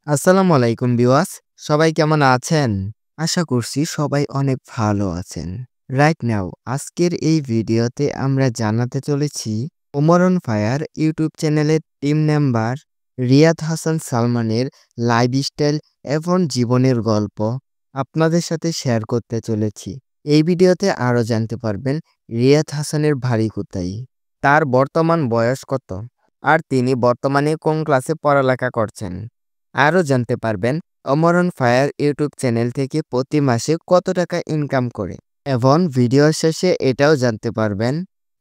আসসালামু আলাইকুম ভিউয়ার্স, সবাই কেমন আছেন? আশা করছি সবাই অনেক ভালো আছেন। রাইট নাও আজকের এই ভিডিওতে আমরা জানাতে চলেছি ওমর অন ফায়ার ইউটিউব চ্যানেলের টিম মেম্বার রিয়াদ হাসান সালমানের লাইফস্টাইল এবং জীবনের গল্প আপনাদের সাথে শেয়ার করতে চলেছি। এই ভিডিওতে আরও জানতে পারবেন রিয়াদ হাসানের বাড়ি কোথায়, তার বর্তমান বয়স কত, আর তিনি বর্তমানে কোন ক্লাসে পড়ালেখা করছেন। আরও জানতে পারবেন Omar on fire YouTube channel থেকে প্রতি মাসে কত টাকা ইনকাম করে, এবং ভিডিওর শেষে এটাও জানতে পারবেন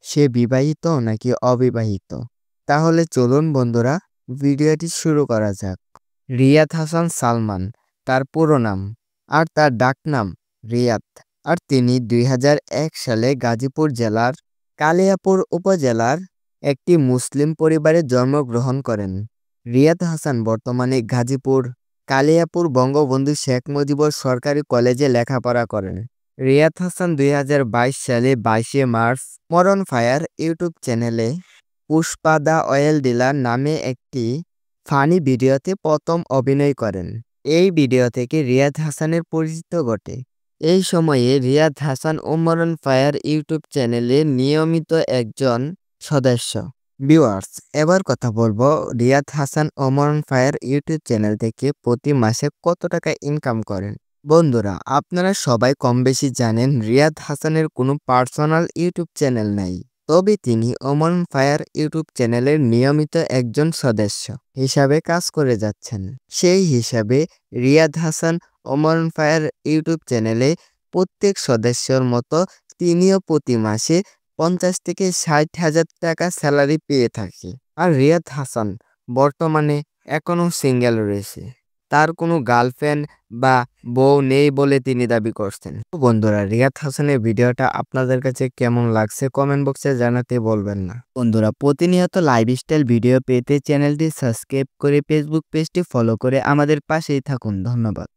সে বিবাহিত নাকি অবিবাহিত। তাহলে চলুন বন্ধুরা, ভিডিওটি শুরু করা যাক। রিয়াদ হাসান সালমান তার পুরো নাম, আর তার ডাকনাম রিয়াদ। আর তিনি ২০০১ সালে গাজীপুর জেলার কালিয়াপুর উপজেলার একটি মুসলিম পরিবারে জন্মগ্রহণ করেন। রিয়াদ হাসান বর্তমানে গাজীপুর কালিয়াপুর বঙ্গবন্ধু শেখ মুজিবুর সরকারি কলেজে লেখাপড়া করেন। রিয়াদ হাসান ২০২২ সালে ২২শে March Omar on fire YouTube চ্যানেলে পুষ্পা দ্য অয়েল ডিলার নামে একটি ফানি ভিডিওতে প্রথম অভিনয় করেন। এই ভিডিও থেকে রিয়াদ হাসানের পরিচিত ঘটে। এই সময়ে Riyad Hasan Omar on fire YouTube চ্যানেলে নিয়মিত একজন সদস্য। ভিউয়ার্স, এবার কথা বলবো Riyad Hasan Omar on fire YouTube channel থেকে প্রতি মাসে কত টাকা ইনকাম করেন। বন্ধুরা, আপনারা সবাই কম বেশি জানেন রিয়াদ হাসানের কোনো পার্সোনাল ইউটিউব চ্যানেল নাই, তবে তিনি ওমর অন ফায়ার ইউটিউব চ্যানেলের নিয়মিত একজন সদস্য হিসাবে কাজ করে যাচ্ছেন। সেই হিসাবে Riyad Hasan Omar on fire YouTube চ্যানেলে প্রত্যেক সদস্যর মতো তিনিও প্রতি মাসে ৫০ থেকে ৬০ হাজার টাকা স্যালারি পেয়ে থাকে। আর রিয়াদ হাসান বর্তমানে এখনও সিঙ্গেল রয়েছে, তার কোনো গার্লফ্রেন্ড বা বউ নেই বলে তিনি দাবি করছেন। বন্ধুরা, রিয়াদ হাসানের ভিডিওটা আপনাদের কাছে কেমন লাগছে কমেন্ট বক্সে জানাতে বলবেন না। বন্ধুরা, প্রতিনিয়ত লাইফস্টাইল ভিডিও পেতে চ্যানেলটি সাবস্ক্রাইব করে ফেসবুক পেজটি ফলো করে আমাদের পাশেই থাকুন। ধন্যবাদ।